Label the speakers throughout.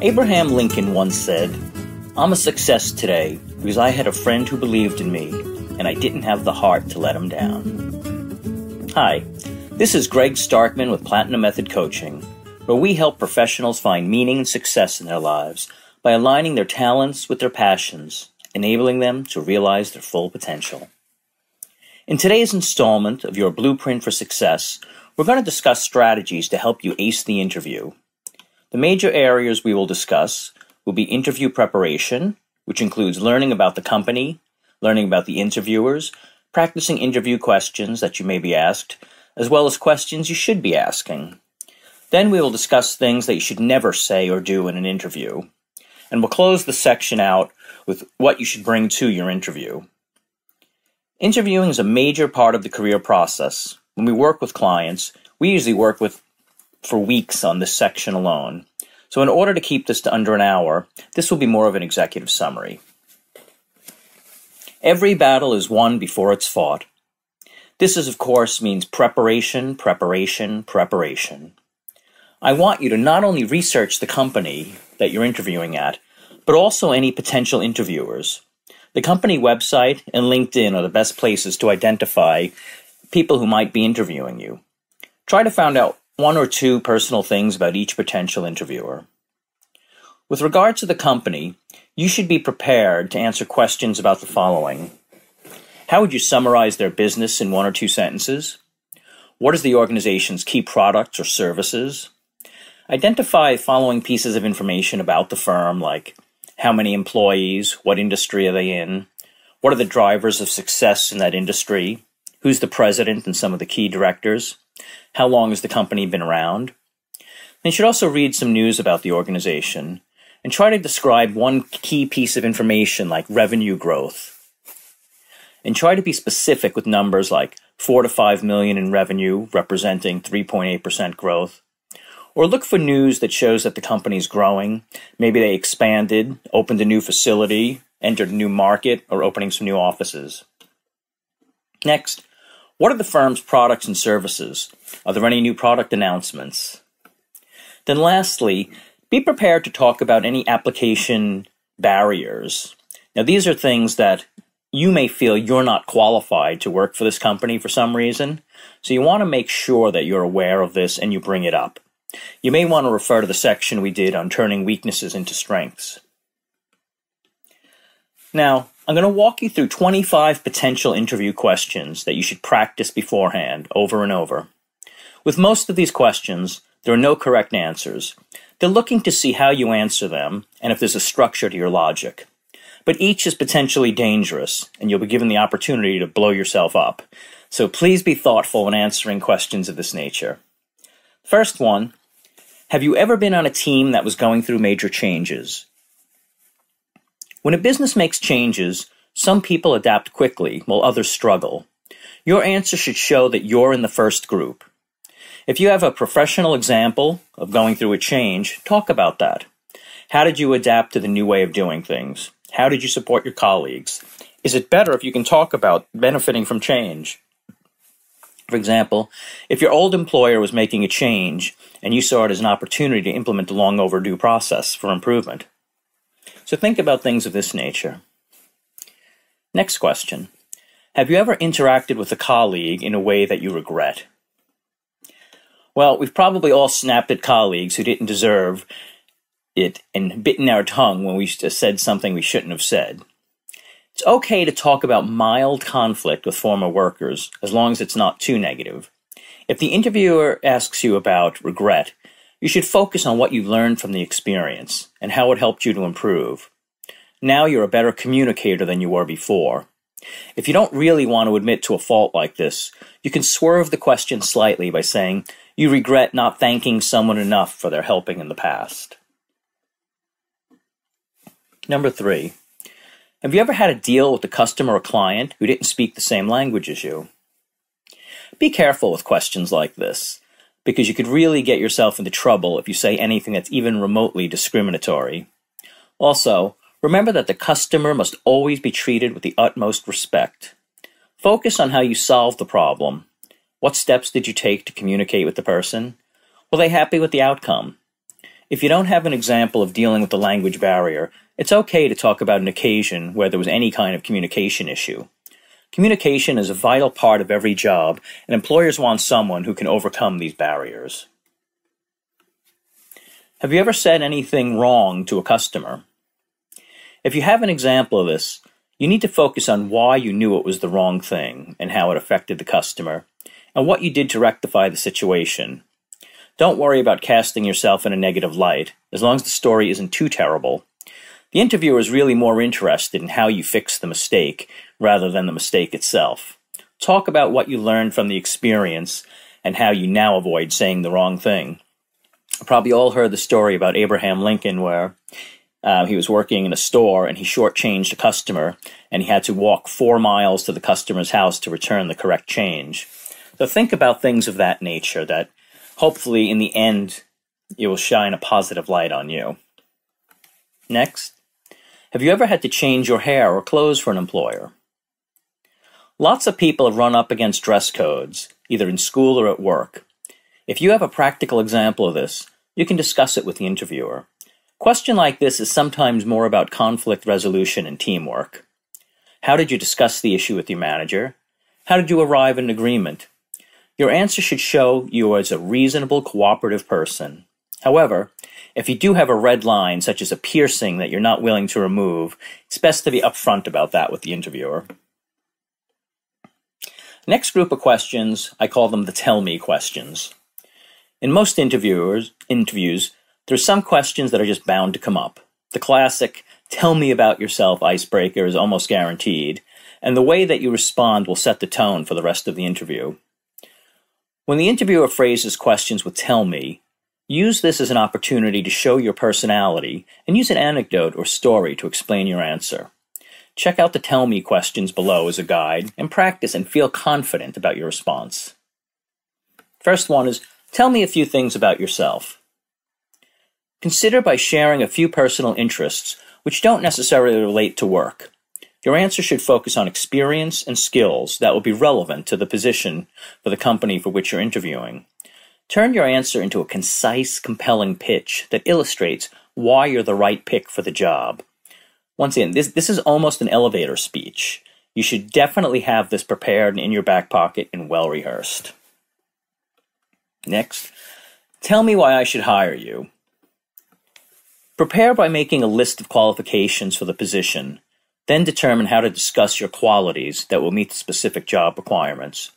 Speaker 1: Abraham Lincoln once said, "I'm a success today because I had a friend who believed in me, and I didn't have the heart to let him down." Hi, this is Greg Starkman with Platinum Method Coaching, where we help professionals find meaning and success in their lives by aligning their talents with their passions, enabling them to realize their full potential. In today's installment of your Blueprint for Success, we're going to discuss strategies to help you ace the interview. The major areas we will discuss will be interview preparation, which includes learning about the company, learning about the interviewers, practicing interview questions that you may be asked, as well as questions you should be asking. Then we will discuss things that you should never say or do in an interview. And we'll close the section out with what you should bring to your interview. Interviewing is a major part of the career process. When we work with clients, we usually work for weeks on this section alone. So in order to keep this to under an hour, this will be more of an executive summary. Every battle is won before it's fought. This of course means preparation, preparation, preparation. I want you to not only research the company that you're interviewing at, but also any potential interviewers. The company website and LinkedIn are the best places to identify people who might be interviewing you. Try to find out one or two personal things about each potential interviewer. With regard to the company, you should be prepared to answer questions about the following. How would you summarize their business in one or two sentences? What is the organization's key products or services? Identify the following pieces of information about the firm, like how many employees, what industry are they in, what are the drivers of success in that industry, who's the president and some of the key directors, how long has the company been around. And you should also read some news about the organization and try to describe one key piece of information like revenue growth. And try to be specific with numbers like 4 to 5 million in revenue, representing 3.8% growth. Or look for news that shows that the company is growing. Maybe they expanded, opened a new facility, entered a new market, or opening some new offices. Next, what are the firm's products and services? Are there any new product announcements? Then lastly, be prepared to talk about any application barriers. Now, these are things that you may feel you're not qualified to work for this company for some reason, so you want to make sure that you're aware of this and you bring it up. You may want to refer to the section we did on turning weaknesses into strengths. Now, I'm going to walk you through 25 potential interview questions that you should practice beforehand over and over. With most of these questions, there are no correct answers. They're looking to see how you answer them and if there's a structure to your logic. But each is potentially dangerous, and you'll be given the opportunity to blow yourself up. So please be thoughtful when answering questions of this nature. First one, have you ever been on a team that was going through major changes? When a business makes changes, some people adapt quickly while others struggle. Your answer should show that you're in the first group. If you have a professional example of going through a change, talk about that. How did you adapt to the new way of doing things? How did you support your colleagues? Is it better if you can talk about benefiting from change? For example, if your old employer was making a change and you saw it as an opportunity to implement a long overdue process for improvement. So think about things of this nature. Next question. Have you ever interacted with a colleague in a way that you regret? Well, we've probably all snapped at colleagues who didn't deserve it and bitten our tongue when we said something we shouldn't have said. It's okay to talk about mild conflict with former workers, as long as it's not too negative. If the interviewer asks you about regret, you should focus on what you learned from the experience and how it helped you to improve. Now you're a better communicator than you were before. If you don't really want to admit to a fault like this, you can swerve the question slightly by saying you regret not thanking someone enough for their helping in the past. Number 3. Have you ever had a deal with a customer or client who didn't speak the same language as you? Be careful with questions like this, because you could really get yourself into trouble if you say anything that's even remotely discriminatory. Also, remember that the customer must always be treated with the utmost respect. Focus on how you solved the problem. What steps did you take to communicate with the person? Were they happy with the outcome? If you don't have an example of dealing with the language barrier, it's okay to talk about an occasion where there was any kind of communication issue. Communication is a vital part of every job, and employers want someone who can overcome these barriers. Have you ever said anything wrong to a customer? If you have an example of this, you need to focus on why you knew it was the wrong thing and how it affected the customer, and what you did to rectify the situation. Don't worry about casting yourself in a negative light, as long as the story isn't too terrible. The interviewer is really more interested in how you fixed the mistake rather than the mistake itself. Talk about what you learned from the experience and how you now avoid saying the wrong thing. You probably all heard the story about Abraham Lincoln where he was working in a store and he shortchanged a customer and he had to walk 4 miles to the customer's house to return the correct change. So think about things of that nature that hopefully in the end it will shine a positive light on you. Next, have you ever had to change your hair or clothes for an employer? Lots of people have run up against dress codes, either in school or at work. If you have a practical example of this, you can discuss it with the interviewer. A question like this is sometimes more about conflict resolution and teamwork. How did you discuss the issue with your manager? How did you arrive at an agreement? Your answer should show you as a reasonable, cooperative person. However, if you do have a red line, such as a piercing that you're not willing to remove, it's best to be upfront about that with the interviewer. Next group of questions, I call them the tell me questions. In most interviews, there's some questions that are just bound to come up. The classic, tell me about yourself icebreaker is almost guaranteed, and the way that you respond will set the tone for the rest of the interview. When the interviewer phrases questions with tell me, use this as an opportunity to show your personality and use an anecdote or story to explain your answer. Check out the tell me questions below as a guide and practice and feel confident about your response. First one is, tell me a few things about yourself. Consider by sharing a few personal interests which don't necessarily relate to work. Your answer should focus on experience and skills that will be relevant to the position for the company for which you're interviewing. Turn your answer into a concise, compelling pitch that illustrates why you're the right pick for the job. Once again, this is almost an elevator speech. You should definitely have this prepared and in your back pocket and well rehearsed. Next, tell me why I should hire you. Prepare by making a list of qualifications for the position. Then determine how to discuss your qualities that will meet the specific job requirements.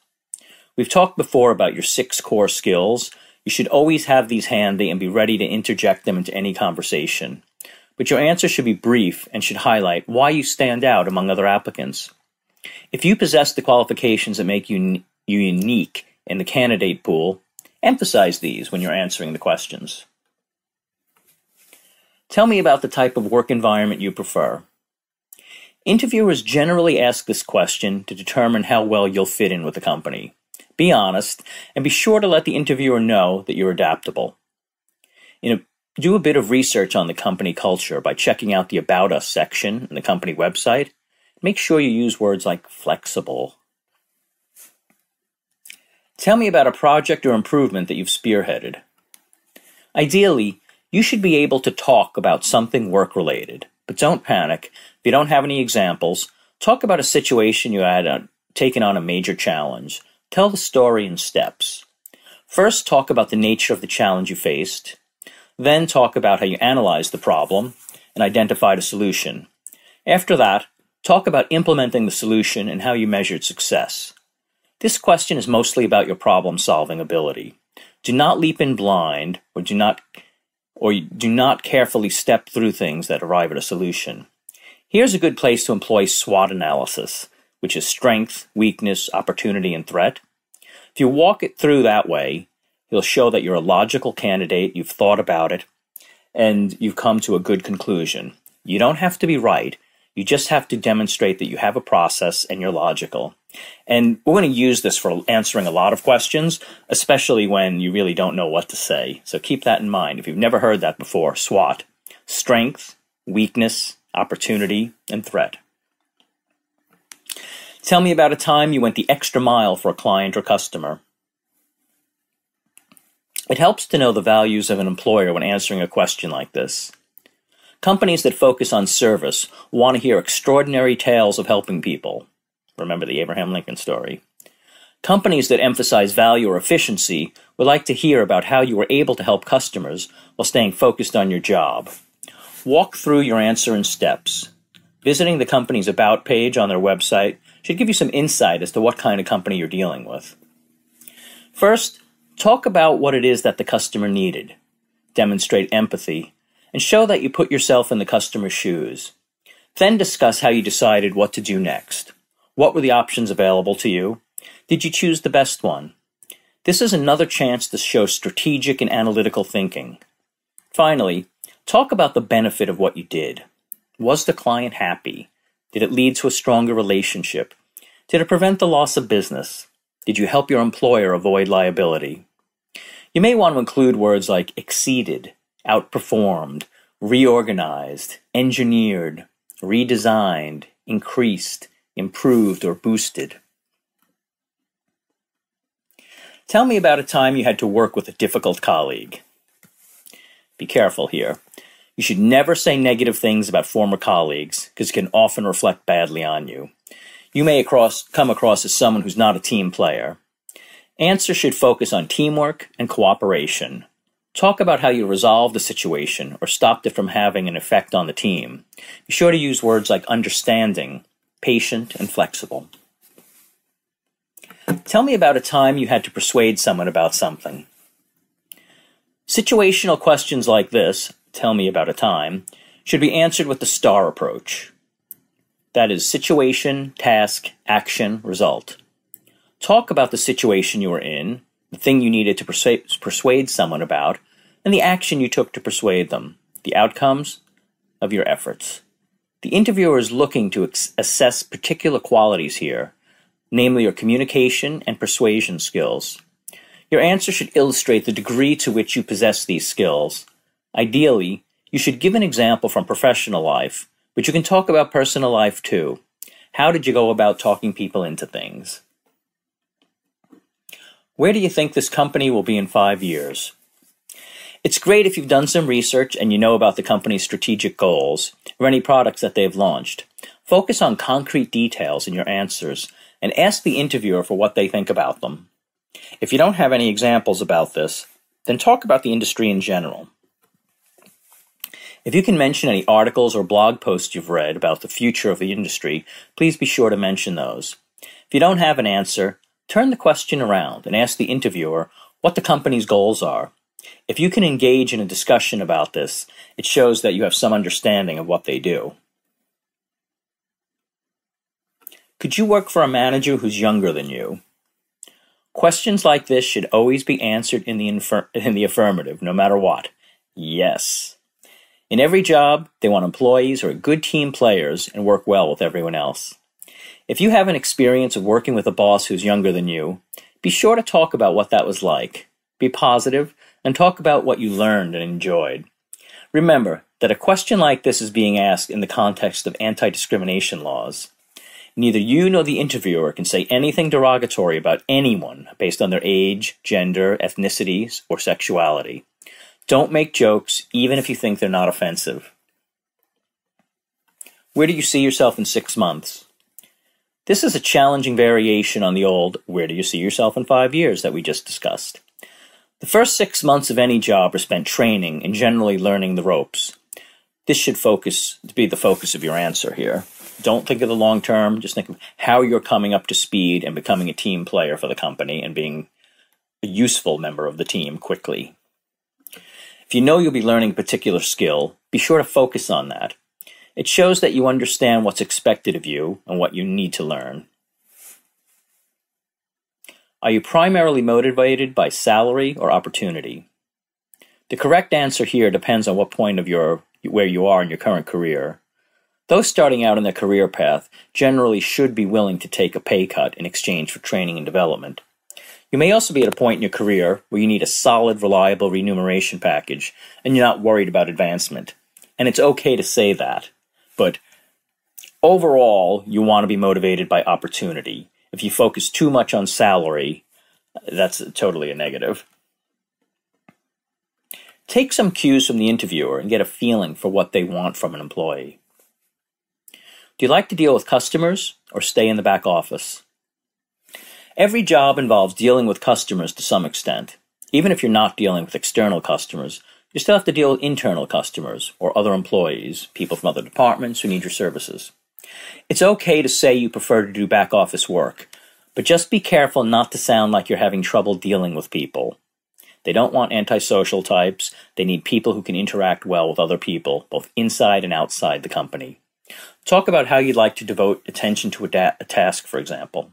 Speaker 1: We've talked before about your 6 core skills. You should always have these handy and be ready to interject them into any conversation. But your answer should be brief and should highlight why you stand out among other applicants. If you possess the qualifications that make you unique in the candidate pool, emphasize these when you're answering the questions. Tell me about the type of work environment you prefer. Interviewers generally ask this question to determine how well you'll fit in with the company. Be honest, and be sure to let the interviewer know that you're adaptable. Do a bit of research on the company culture by checking out the About Us section in the company website. Make sure you use words like flexible. Tell me about a project or improvement that you've spearheaded. Ideally, you should be able to talk about something work-related, but don't panic. If you don't have any examples, talk about a situation you had taken on a major challenge. Tell the story in steps. First, talk about the nature of the challenge you faced. Then talk about how you analyzed the problem and identified a solution. After that, talk about implementing the solution and how you measured success. This question is mostly about your problem-solving ability. Do not leap in blind, or do not carefully step through things that arrive at a solution. Here's a good place to employ SWOT analysis, which is strength, weakness, opportunity, and threat. If you walk it through that way, you'll show that you're a logical candidate, you've thought about it, and you've come to a good conclusion. You don't have to be right. You just have to demonstrate that you have a process and you're logical. And we're going to use this for answering a lot of questions, especially when you really don't know what to say. So keep that in mind. If you've never heard that before, SWOT. Strength, weakness, opportunity, and threat. Tell me about a time you went the extra mile for a client or customer. It helps to know the values of an employer when answering a question like this. Companies that focus on service want to hear extraordinary tales of helping people. Remember the Abraham Lincoln story. Companies that emphasize value or efficiency would like to hear about how you were able to help customers while staying focused on your job. Walk through your answer in steps. Visiting the company's About page on their website should give you some insight as to what kind of company you're dealing with. First, talk about what it is that the customer needed. Demonstrate empathy, and show that you put yourself in the customer's shoes. Then discuss how you decided what to do next. What were the options available to you? Did you choose the best one? This is another chance to show strategic and analytical thinking. Finally, talk about the benefit of what you did. Was the client happy? Did it lead to a stronger relationship? Did it prevent the loss of business? Did you help your employer avoid liability? You may want to include words like exceeded, outperformed, reorganized, engineered, redesigned, increased, improved, or boosted. Tell me about a time you had to work with a difficult colleague. Be careful here. You should never say negative things about former colleagues because it can often reflect badly on you. You may come across as someone who's not a team player. Answers should focus on teamwork and cooperation. Talk about how you resolved the situation or stopped it from having an effect on the team. Be sure to use words like understanding, patient, and flexible. Tell me about a time you had to persuade someone about something. Situational questions like this, tell me about a time, should be answered with the STAR approach. That is situation, task, action, result. Talk about the situation you were in, the thing you needed to persuade someone about, and the action you took to persuade them, the outcomes of your efforts. The interviewer is looking to assess particular qualities here, namely your communication and persuasion skills. Your answer should illustrate the degree to which you possess these skills. Ideally, you should give an example from professional life, but you can talk about personal life too. How did you go about talking people into things? Where do you think this company will be in 5 years? It's great if you've done some research and you know about the company's strategic goals or any products that they've launched. Focus on concrete details in your answers and ask the interviewer for what they think about them. If you don't have any examples about this, then talk about the industry in general. If you can mention any articles or blog posts you've read about the future of the industry, please be sure to mention those. If you don't have an answer, turn the question around and ask the interviewer what the company's goals are. If you can engage in a discussion about this, it shows that you have some understanding of what they do. Could you work for a manager who's younger than you? Questions like this should always be answered in the affirmative, no matter what. Yes. In every job, they want employees who are good team players and work well with everyone else. If you have an experience of working with a boss who's younger than you, be sure to talk about what that was like. Be positive and talk about what you learned and enjoyed. Remember that a question like this is being asked in the context of anti-discrimination laws. Neither you nor the interviewer can say anything derogatory about anyone based on their age, gender, ethnicity, or sexuality. Don't make jokes, even if you think they're not offensive. Where do you see yourself in 6 months? This is a challenging variation on the old, where do you see yourself in 5 years that we just discussed. The first 6 months of any job are spent training and generally learning the ropes. This should be the focus of your answer here. Don't think of the long term, just think of how you're coming up to speed and becoming a team player for the company and being a useful member of the team quickly. If you know you'll be learning a particular skill, be sure to focus on that. It shows that you understand what's expected of you and what you need to learn. Are you primarily motivated by salary or opportunity? The correct answer here depends on what point of where you are in your current career. Those starting out in their career path generally should be willing to take a pay cut in exchange for training and development. You may also be at a point in your career where you need a solid, reliable remuneration package and you're not worried about advancement. And it's okay to say that. But overall, you want to be motivated by opportunity. If you focus too much on salary, that's totally a negative. Take some cues from the interviewer and get a feeling for what they want from an employee. Do you like to deal with customers or stay in the back office? Every job involves dealing with customers to some extent. Even if you're not dealing with external customers, you still have to deal with internal customers or other employees, people from other departments who need your services. It's okay to say you prefer to do back office work, but just be careful not to sound like you're having trouble dealing with people. They don't want antisocial types. They need people who can interact well with other people, both inside and outside the company. Talk about how you'd like to devote attention to a task, for example.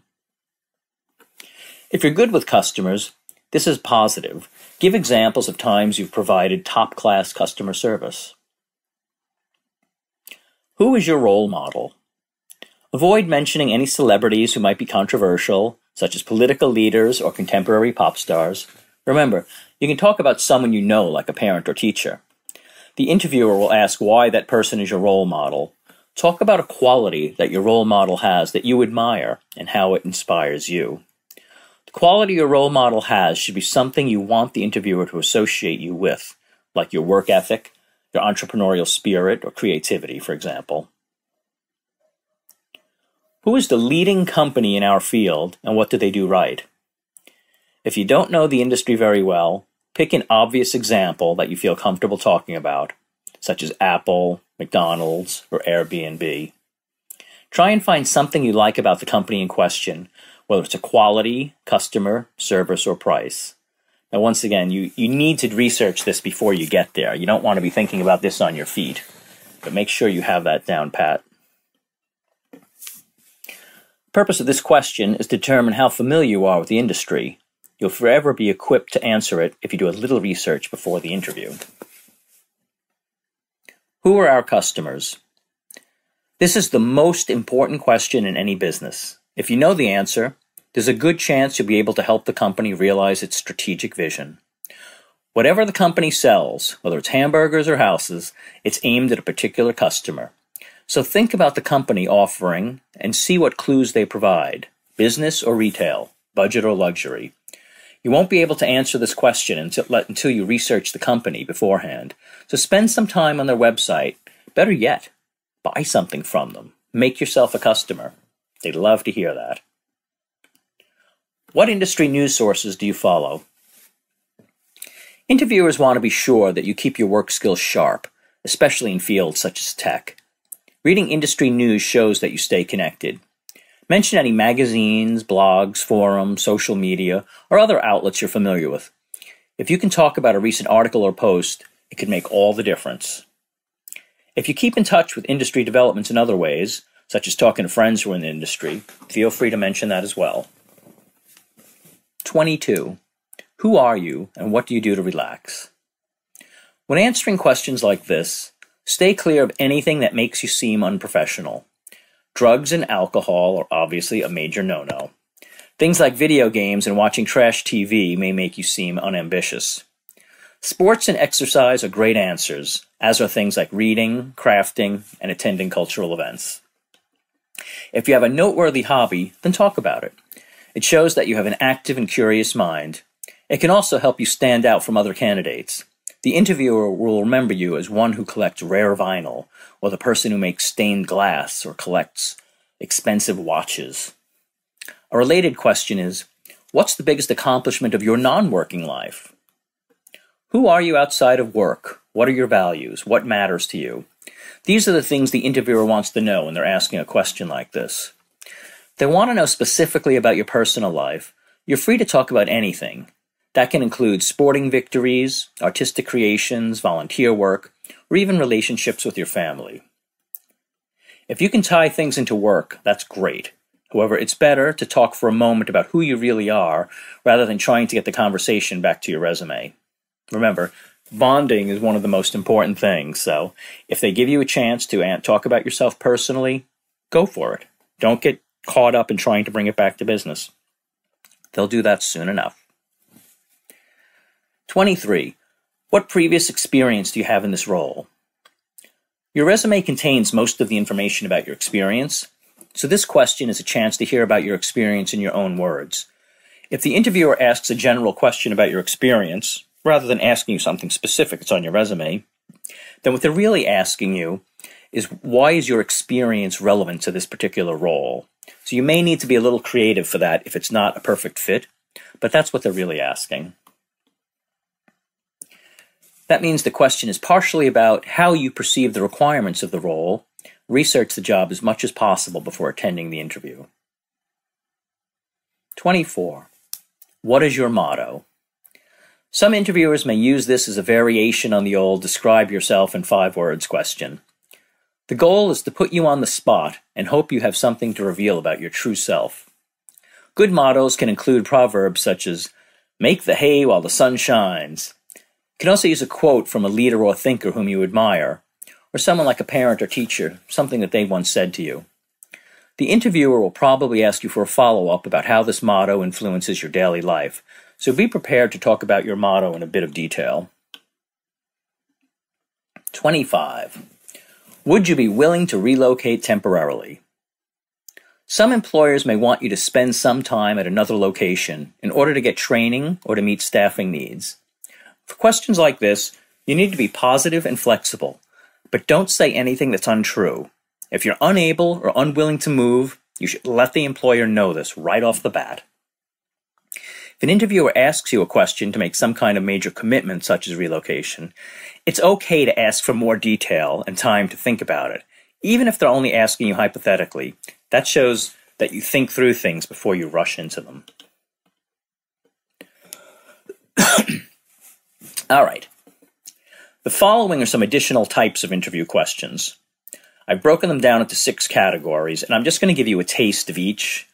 Speaker 1: If you're good with customers, this is positive. Give examples of times you've provided top-class customer service. Who is your role model? Avoid mentioning any celebrities who might be controversial, such as political leaders or contemporary pop stars. Remember, you can talk about someone you know, like a parent or teacher. The interviewer will ask why that person is your role model. Talk about a quality that your role model has that you admire and how it inspires you. The quality your role model has should be something you want the interviewer to associate you with, like your work ethic, your entrepreneurial spirit, or creativity, for example. Who is the leading company in our field, and what do they do right? If you don't know the industry very well, pick an obvious example that you feel comfortable talking about, such as Apple, McDonald's, or Airbnb. Try and find something you like about the company in question, whether it's a quality, customer, service, or price. Now, once again, you need to research this before you get there. You don't want to be thinking about this on your feet, but make sure you have that down pat. The purpose of this question is to determine how familiar you are with the industry. You'll forever be equipped to answer it if you do a little research before the interview. Who are our customers? This is the most important question in any business. If you know the answer, there's a good chance you'll be able to help the company realize its strategic vision. Whatever the company sells, whether it's hamburgers or houses, it's aimed at a particular customer. So think about the company offering and see what clues they provide, business or retail, budget or luxury. You won't be able to answer this question until you research the company beforehand. So spend some time on their website. Better yet, buy something from them. Make yourself a customer. They'd love to hear that. What industry news sources do you follow? Interviewers want to be sure that you keep your work skills sharp, especially in fields such as tech. Reading industry news shows that you stay connected. Mention any magazines, blogs, forums, social media, or other outlets you're familiar with. If you can talk about a recent article or post, it could make all the difference. If you keep in touch with industry developments in other ways, such as talking to friends who are in the industry, feel free to mention that as well. 22. Who are you and what do you do to relax? When answering questions like this, stay clear of anything that makes you seem unprofessional. Drugs and alcohol are obviously a major no-no. Things like video games and watching trash TV may make you seem unambitious. Sports and exercise are great answers, as are things like reading, crafting, and attending cultural events. If you have a noteworthy hobby, then talk about it. It shows that you have an active and curious mind. It can also help you stand out from other candidates. The interviewer will remember you as one who collects rare vinyl, or the person who makes stained glass or collects expensive watches. A related question is, what's the biggest accomplishment of your non-working life? Who are you outside of work? What are your values? What matters to you? These are the things the interviewer wants to know when they're asking a question like this. If they want to know specifically about your personal life, you're free to talk about anything. That can include sporting victories, artistic creations, volunteer work, or even relationships with your family. If you can tie things into work, that's great. However, it's better to talk for a moment about who you really are rather than trying to get the conversation back to your resume. Remember, bonding is one of the most important things, so if they give you a chance to talk about yourself personally, go for it. Don't get caught up in trying to bring it back to business. They'll do that soon enough. 23. What previous experience do you have in this role? Your resume contains most of the information about your experience, so this question is a chance to hear about your experience in your own words. If the interviewer asks a general question about your experience, rather than asking you something specific that's on your resume, then what they're really asking you is, why is your experience relevant to this particular role? So you may need to be a little creative for that if it's not a perfect fit, but that's what they're really asking. That means the question is partially about how you perceive the requirements of the role. Research the job as much as possible before attending the interview. 24. What is your motto? Some interviewers may use this as a variation on the old describe yourself in 5 words question. The goal is to put you on the spot and hope you have something to reveal about your true self. Good mottos can include proverbs such as, make the hay while the sun shines. You can also use a quote from a leader or thinker whom you admire, or someone like a parent or teacher, something that they once said to you. The interviewer will probably ask you for a follow-up about how this motto influences your daily life, so be prepared to talk about your motto in a bit of detail. 25. Would you be willing to relocate temporarily? Some employers may want you to spend some time at another location in order to get training or to meet staffing needs. For questions like this, you need to be positive and flexible, but don't say anything that's untrue. If you're unable or unwilling to move, you should let the employer know this right off the bat. If an interviewer asks you a question to make some kind of major commitment, such as relocation, it's okay to ask for more detail and time to think about it, even if they're only asking you hypothetically. That shows that you think through things before you rush into them. All right. The following are some additional types of interview questions. I've broken them down into 6 categories, and I'm just going to give you a taste of each.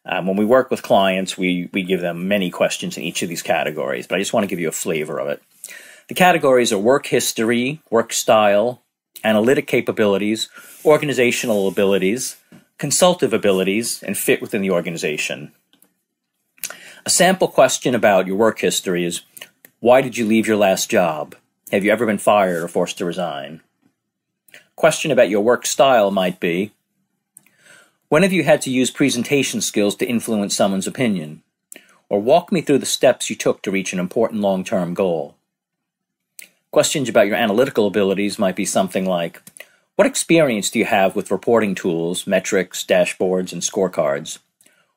Speaker 1: When we work with clients, we give them many questions in each of these categories, but I just want to give you a flavor of it. The categories are work history, work style, analytic capabilities, organizational abilities, consultative abilities, and fit within the organization. A sample question about your work history is, why did you leave your last job? Have you ever been fired or forced to resign? Question about your work style might be, when have you had to use presentation skills to influence someone's opinion? Or walk me through the steps you took to reach an important long-term goal. Questions about your analytical abilities might be something like, what experience do you have with reporting tools, metrics, dashboards, and scorecards?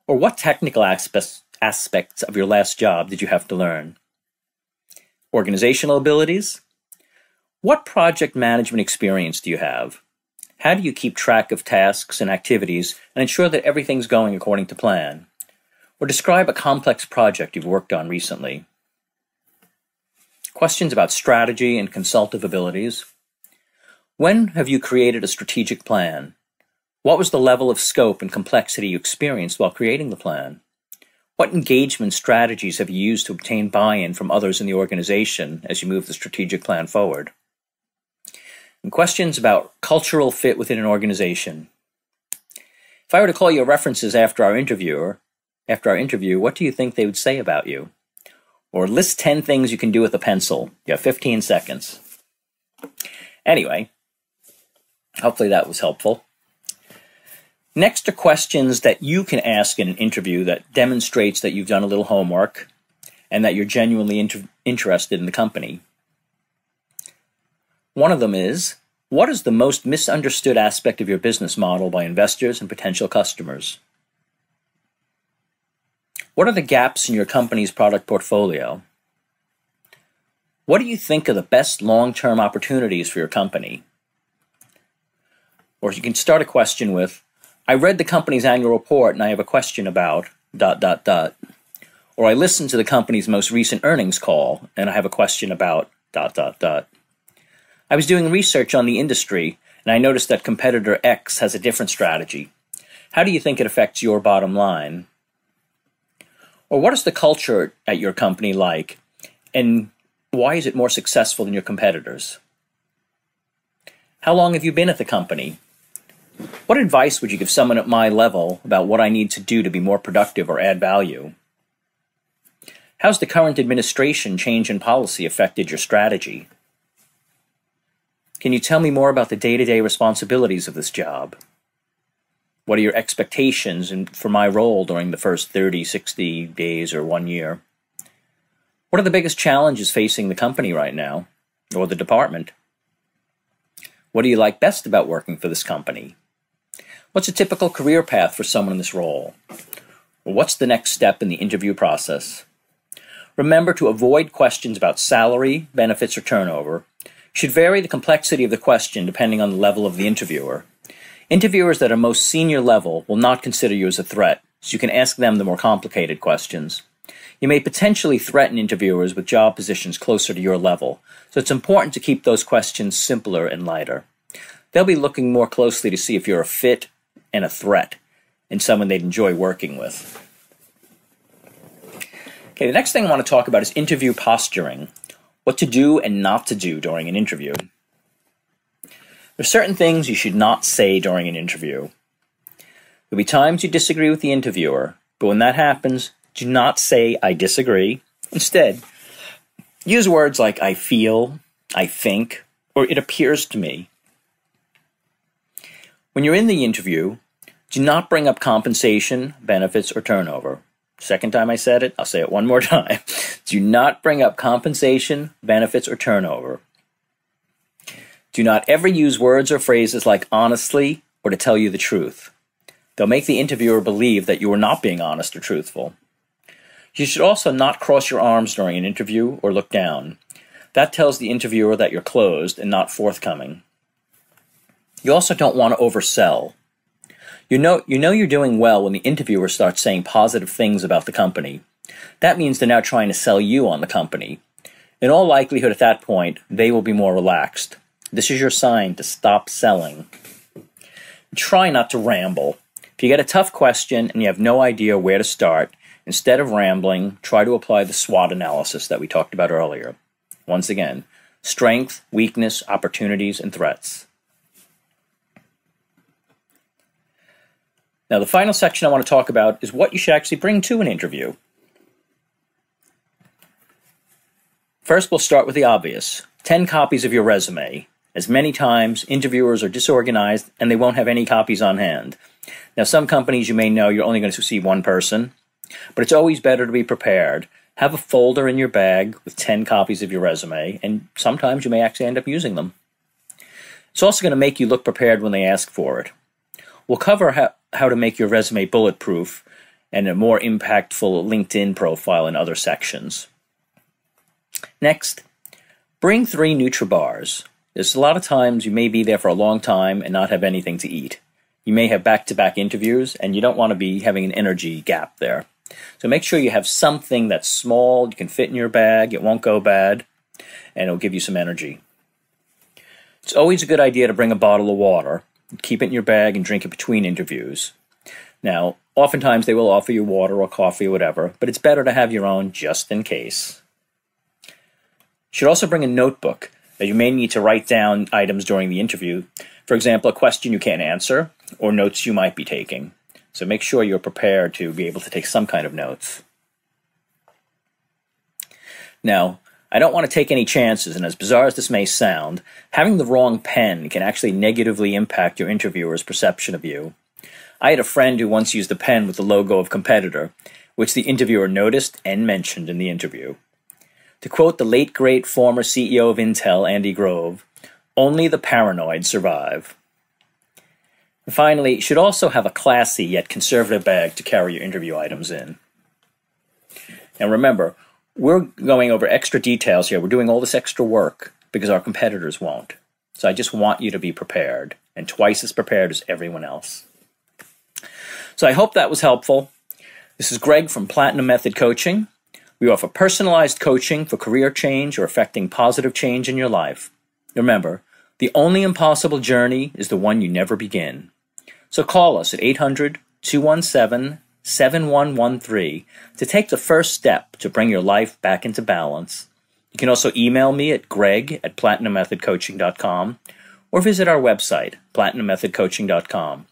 Speaker 1: Or what technical aspects of your last job did you have to learn? Organizational abilities? What project management experience do you have? How do you keep track of tasks and activities and ensure that everything's going according to plan? Or describe a complex project you've worked on recently. Questions about strategy and consultative abilities. When have you created a strategic plan? What was the level of scope and complexity you experienced while creating the plan? What engagement strategies have you used to obtain buy-in from others in the organization as you move the strategic plan forward? And questions about cultural fit within an organization. If I were to call your references after our interview, what do you think they would say about you? Or list 10 things you can do with a pencil. You have 15 seconds. Anyway, hopefully that was helpful. Next are questions that you can ask in an interview that demonstrates that you've done a little homework and that you're genuinely interested in the company. One of them is, what is the most misunderstood aspect of your business model by investors and potential customers? What are the gaps in your company's product portfolio? What do you think are the best long-term opportunities for your company? Or you can start a question with, I read the company's annual report and I have a question about ... Or I listened to the company's most recent earnings call and I have a question about ... I was doing research on the industry, and I noticed that competitor X has a different strategy. How do you think it affects your bottom line? Or what is the culture at your company like, and why is it more successful than your competitors? How long have you been at the company? What advice would you give someone at my level about what I need to do to be more productive or add value? How's the current administration change in policy affected your strategy? Can you tell me more about the day-to-day responsibilities of this job? What are your expectations for my role during the first 30, 60 days, or 1 year? What are the biggest challenges facing the company right now, or the department? What do you like best about working for this company? What's a typical career path for someone in this role? Or what's the next step in the interview process? Remember to avoid questions about salary, benefits, or turnover. You should vary the complexity of the question depending on the level of the interviewer. Interviewers that are most senior level will not consider you as a threat, so you can ask them the more complicated questions. You may potentially threaten interviewers with job positions closer to your level, so it's important to keep those questions simpler and lighter. They'll be looking more closely to see if you're a fit and a threat, and someone they'd enjoy working with. Okay, the next thing I want to talk about is interview posturing. What to do and not to do during an interview. There are certain things you should not say during an interview. There'll be times you disagree with the interviewer, but when that happens, do not say, "I disagree." Instead, use words like "I feel," "I think," or "it appears to me." When you're in the interview, do not bring up compensation, benefits, or turnover. Second time I said it, I'll say it one more time. Do not bring up compensation, benefits, or turnover. Do not ever use words or phrases like "honestly" or "to tell you the truth." They'll make the interviewer believe that you are not being honest or truthful. You should also not cross your arms during an interview or look down. That tells the interviewer that you're closed and not forthcoming. You also don't want to oversell. You know you're doing well when the interviewer starts saying positive things about the company. That means they're now trying to sell you on the company. In all likelihood at that point, they will be more relaxed. This is your sign to stop selling. Try not to ramble. If you get a tough question and you have no idea where to start, instead of rambling, try to apply the SWOT analysis that we talked about earlier. Once again, strength, weakness, opportunities, and threats. Now, the final section I want to talk about is what you should actually bring to an interview. First, we'll start with the obvious. 10 copies of your resume. As many times, interviewers are disorganized and they won't have any copies on hand. Now, some companies you may know you're only going to see one person, but it's always better to be prepared. Have a folder in your bag with 10 copies of your resume, and sometimes you may actually end up using them. It's also going to make you look prepared when they ask for it. We'll cover how to make your resume bulletproof and a more impactful LinkedIn profile in other sections. Next, bring 3 NutriBars. There's a lot of times you may be there for a long time and not have anything to eat. You may have back-to-back interviews, and you don't want to be having an energy gap there. So make sure you have something that's small, you can fit in your bag, it won't go bad, and it'll give you some energy. It's always a good idea to bring a bottle of water. Keep it in your bag and drink it between interviews. Now, oftentimes they will offer you water or coffee or whatever, but it's better to have your own just in case. You should also bring a notebook that you may need to write down items during the interview. For example, a question you can't answer or notes you might be taking. So make sure you're prepared to be able to take some kind of notes. Now, I don't want to take any chances, and as bizarre as this may sound, having the wrong pen can actually negatively impact your interviewer's perception of you. I had a friend who once used a pen with the logo of competitor, which the interviewer noticed and mentioned in the interview. To quote the late great former CEO of Intel, Andy Grove, "Only the paranoid survive." And finally, you should also have a classy yet conservative bag to carry your interview items in. And remember, we're going over extra details here. We're doing all this extra work because our competitors won't. So I just want you to be prepared, and twice as prepared as everyone else. So I hope that was helpful. This is Greg from Platinum Method Coaching. We offer personalized coaching for career change or affecting positive change in your life. Remember, the only impossible journey is the one you never begin. So call us at 800-217-7113 to take the first step to bring your life back into balance. You can also email me at greg@platinummethod.coaching.com or visit our website, platinummethod.coaching.com,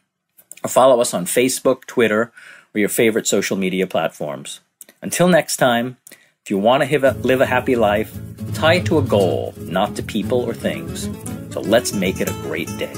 Speaker 1: or follow us on Facebook, Twitter, or your favorite social media platforms. Until next time, if you want to live a happy life, tie it to a goal, not to people or things. So let's make it a great day.